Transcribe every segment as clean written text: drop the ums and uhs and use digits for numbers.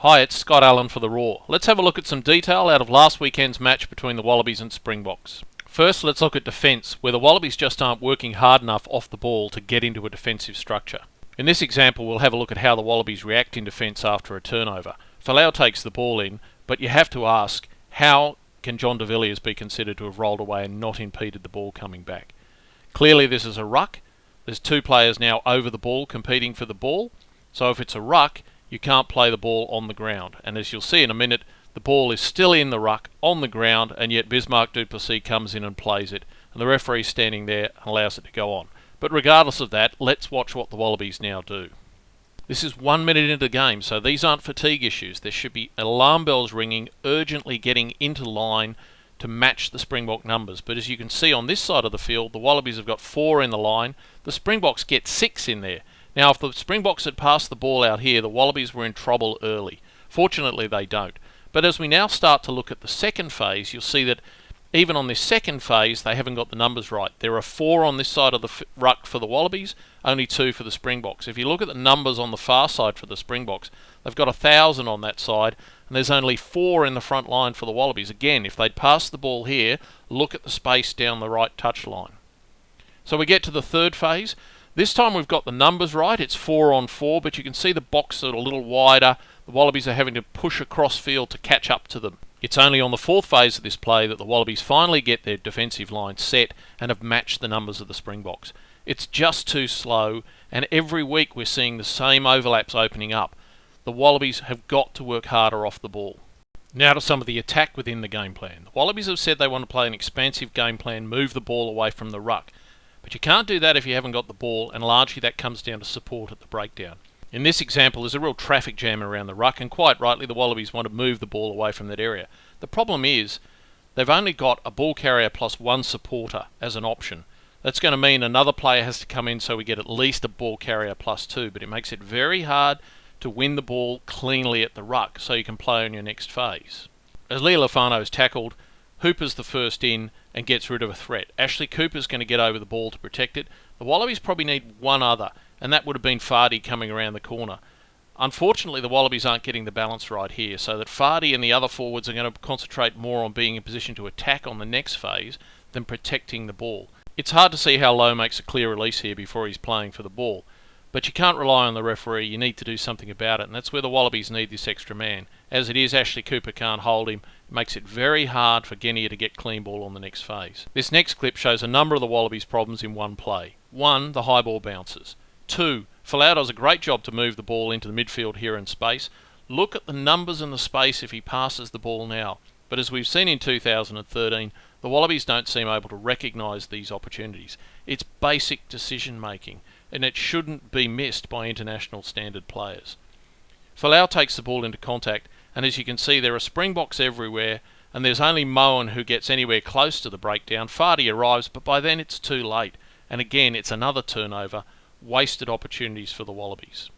Hi, it's Scott Allen for The Raw. Let's have a look at some detail out of last weekend's match between the Wallabies and Springboks. First, let's look at defence, where the Wallabies just aren't working hard enough off the ball to get into a defensive structure. In this example, we'll have a look at how the Wallabies react in defence after a turnover. Folau takes the ball in, but you have to ask, how can John de Villiers be considered to have rolled away and not impeded the ball coming back? Clearly this is a ruck. There's two players now over the ball competing for the ball, so if it's a ruck, you can't play the ball on the ground. And as you'll see in a minute, the ball is still in the ruck on the ground, and yet Bismarck du Plessis comes in and plays it, and the referee's standing there and allows it to go on. But regardless of that, let's watch what the Wallabies now do. This is 1 minute into the game, so these aren't fatigue issues. There should be alarm bells ringing, urgently getting into line to match the Springbok numbers. But as you can see on this side of the field, the Wallabies have got 4 in the line. The Springboks get 6 in there. Now, if the Springboks had passed the ball out here, the Wallabies were in trouble early. Fortunately, they don't. But as we now start to look at the second phase, you'll see that even on this second phase, they haven't got the numbers right. There are 4 on this side of the ruck for the Wallabies, only 2 for the Springboks. If you look at the numbers on the far side for the Springboks, they've got 1,000 on that side, and there's only 4 in the front line for the Wallabies. Again, if they'd passed the ball here, look at the space down the right touch line. So we get to the third phase. This time we've got the numbers right. It's 4 on 4, but you can see the box are a little wider. The Wallabies are having to push across field to catch up to them. It's only on the fourth phase of this play that the Wallabies finally get their defensive line set and have matched the numbers of the Springboks. It's just too slow, and every week we're seeing the same overlaps opening up. The Wallabies have got to work harder off the ball. Now to some of the attack within the game plan. The Wallabies have said they want to play an expansive game plan, move the ball away from the ruck. But you can't do that if you haven't got the ball, and largely that comes down to support at the breakdown. In this example, there's a real traffic jam around the ruck, and quite rightly the Wallabies want to move the ball away from that area. The problem is they've only got a ball carrier plus 1 supporter as an option. That's going to mean another player has to come in so we get at least a ball carrier plus 2, but it makes it very hard to win the ball cleanly at the ruck so you can play on your next phase. As Leali'ifano is tackled, Hooper's the first in and gets rid of a threat. Ashley Cooper's going to get over the ball to protect it. The Wallabies probably need one other, and that would have been Fardy coming around the corner. Unfortunately, the Wallabies aren't getting the balance right here, so that Fardy and the other forwards are going to concentrate more on being in position to attack on the next phase than protecting the ball. It's hard to see how Lowe makes a clear release here before he's playing for the ball, but you can't rely on the referee. You need to do something about it, and that's where the Wallabies need this extra man. As it is, Ashley Cooper can't hold him. It makes it very hard for Genia to get clean ball on the next phase. This next clip shows a number of the Wallabies' problems in one play. 1, the high ball bounces. 2, Folau does a great job to move the ball into the midfield here in space. Look at the numbers and the space if he passes the ball now. But as we've seen in 2013, the Wallabies don't seem able to recognise these opportunities. It's basic decision making, and it shouldn't be missed by international standard players. Folau takes the ball into contact, and as you can see, there are Springboks everywhere, and there's only Moen who gets anywhere close to the breakdown. Fardy arrives, but by then it's too late. And again, it's another turnover. Wasted opportunities for the Wallabies.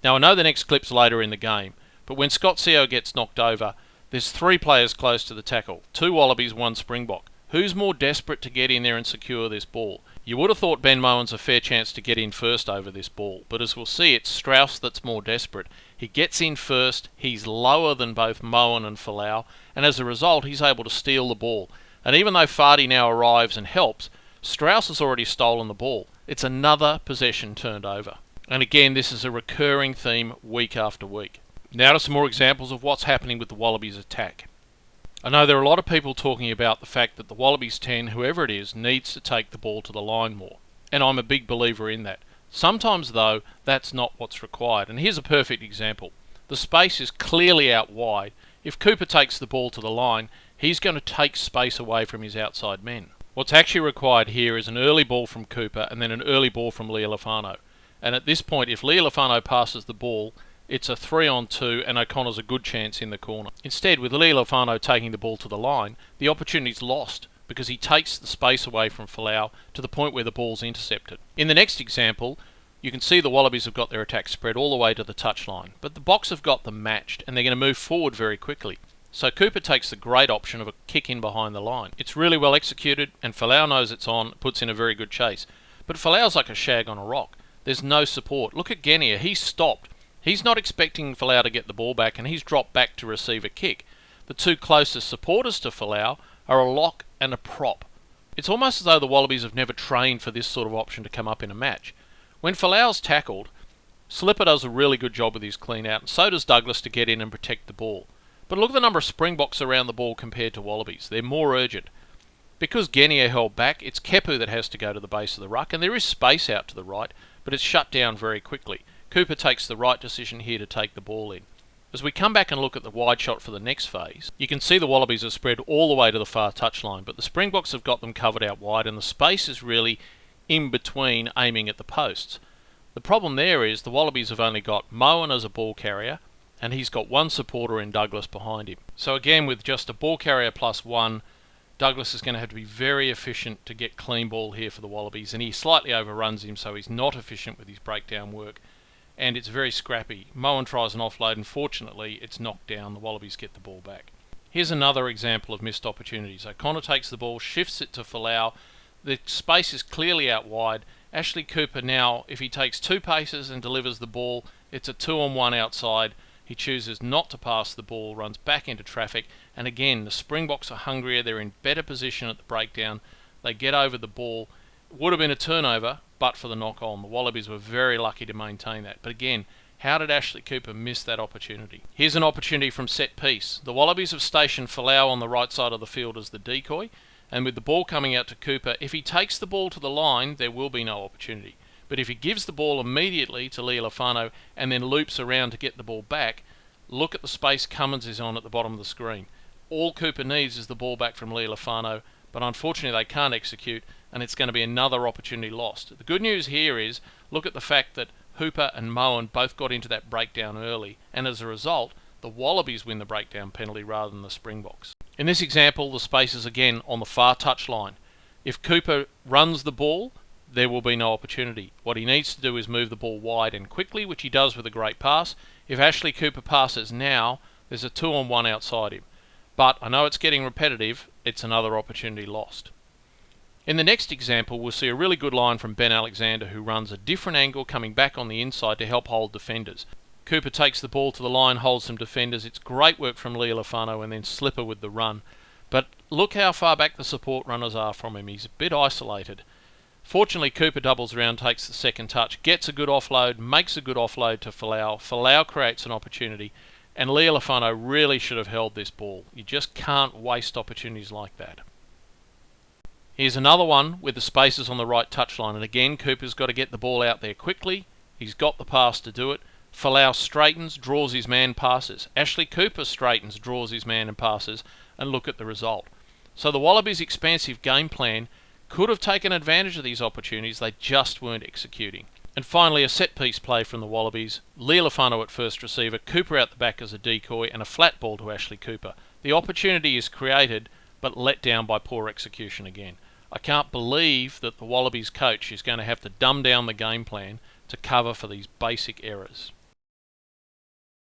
Now I know the next clip's later in the game, but when Scott Sio gets knocked over, there's 3 players close to the tackle. 2 Wallabies, 1 Springbok. Who's more desperate to get in there and secure this ball? You would have thought Ben Moen's a fair chance to get in first over this ball, but as we'll see, it's Strauss that's more desperate. He gets in first, he's lower than both Moen and Folau, and as a result he's able to steal the ball. And even though Fardy now arrives and helps, Strauss has already stolen the ball. It's another possession turned over. And again, this is a recurring theme week after week. Now to some more examples of what's happening with the Wallabies attack. I know there are a lot of people talking about the fact that the Wallabies 10, whoever it is, needs to take the ball to the line more. And I'm a big believer in that. Sometimes though, that's not what's required. And here's a perfect example. The space is clearly out wide. If Cooper takes the ball to the line, he's going to take space away from his outside men. What's actually required here is an early ball from Cooper and then an early ball from Leali'ifano. And at this point, if Leali'ifano passes the ball, it's a 3-on-2 and O'Connor's a good chance in the corner. Instead, with Leali'ifano taking the ball to the line, the opportunity's lost because he takes the space away from Folau to the point where the ball's intercepted. In the next example, you can see the Wallabies have got their attack spread all the way to the touchline, but the Boks have got them matched and they're going to move forward very quickly. So Cooper takes the great option of a kick in behind the line. It's really well executed, and Folau knows it's on, puts in a very good chase. But Folau's like a shag on a rock. There's no support. Look at Genia, he's stopped. He's not expecting Folau to get the ball back, and he's dropped back to receive a kick. The two closest supporters to Folau are a lock and a prop. It's almost as though the Wallabies have never trained for this sort of option to come up in a match. When Folau's tackled, Slipper does a really good job with his clean out, and so does Douglas to get in and protect the ball. But look at the number of Springboks around the ball compared to Wallabies. They're more urgent. Because Genia held back, it's Kepu that has to go to the base of the ruck, and there is space out to the right, but it's shut down very quickly. Cooper takes the right decision here to take the ball in. As we come back and look at the wide shot for the next phase, you can see the Wallabies are spread all the way to the far touchline, but the Springboks have got them covered out wide, and the space is really in between aiming at the posts. The problem there is the Wallabies have only got Moen as a ball carrier, and he's got one supporter in Douglas behind him. So again, with just a ball carrier plus one, Douglas is going to have to be very efficient to get clean ball here for the Wallabies, and he slightly overruns him, so he's not efficient with his breakdown work, and it's very scrappy. Moen tries an offload, and fortunately it's knocked down. The Wallabies get the ball back. Here's another example of missed opportunities. O'Connor takes the ball, shifts it to Folau. The space is clearly out wide. Ashley Cooper now, if he takes two paces and delivers the ball, it's a 2-on-1 outside. He chooses not to pass the ball, runs back into traffic, and again, the Springboks are hungrier. They're in better position at the breakdown. They get over the ball. It would have been a turnover, but for the knock-on. The Wallabies were very lucky to maintain that. But again, how did Ashley Cooper miss that opportunity? Here's an opportunity from set piece. The Wallabies have stationed Folau on the right side of the field as the decoy, and with the ball coming out to Cooper, if he takes the ball to the line, there will be no opportunity. But if he gives the ball immediately to Lealifano and then loops around to get the ball back, look at the space Cummins is on at the bottom of the screen. All Cooper needs is the ball back from Lealifano, but unfortunately they can't execute, and it's going to be another opportunity lost. The good news here is, look at the fact that Hooper and Moen both got into that breakdown early, and as a result, the Wallabies win the breakdown penalty rather than the Springboks. In this example, the space is again on the far touchline. If Cooper runs the ball, there will be no opportunity. What he needs to do is move the ball wide and quickly, which he does with a great pass. If Ashley Cooper passes now, there's a 2-on-1 outside him. But I know it's getting repetitive, it's another opportunity lost. In the next example, we'll see a really good line from Ben Alexander, who runs a different angle coming back on the inside to help hold defenders. Cooper takes the ball to the line, holds some defenders. It's great work from Lealifano, and then Slipper with the run. But look how far back the support runners are from him. He's a bit isolated. Fortunately, Cooper doubles around, takes the second touch, gets a good offload, makes a good offload to Folau. Folau creates an opportunity, and Lealifano really should have held this ball. You just can't waste opportunities like that. Here's another one with the spaces on the right touchline, and again, Cooper's got to get the ball out there quickly. He's got the pass to do it. Folau straightens, draws his man, passes. Ashley Cooper straightens, draws his man and passes, and look at the result. So the Wallabies' expansive game plan could have taken advantage of these opportunities, they just weren't executing. And finally, a set-piece play from the Wallabies. Lealifano at first receiver, Cooper out the back as a decoy, and a flat ball to Ashley Cooper. The opportunity is created, but let down by poor execution again. I can't believe that the Wallabies coach is going to have to dumb down the game plan to cover for these basic errors.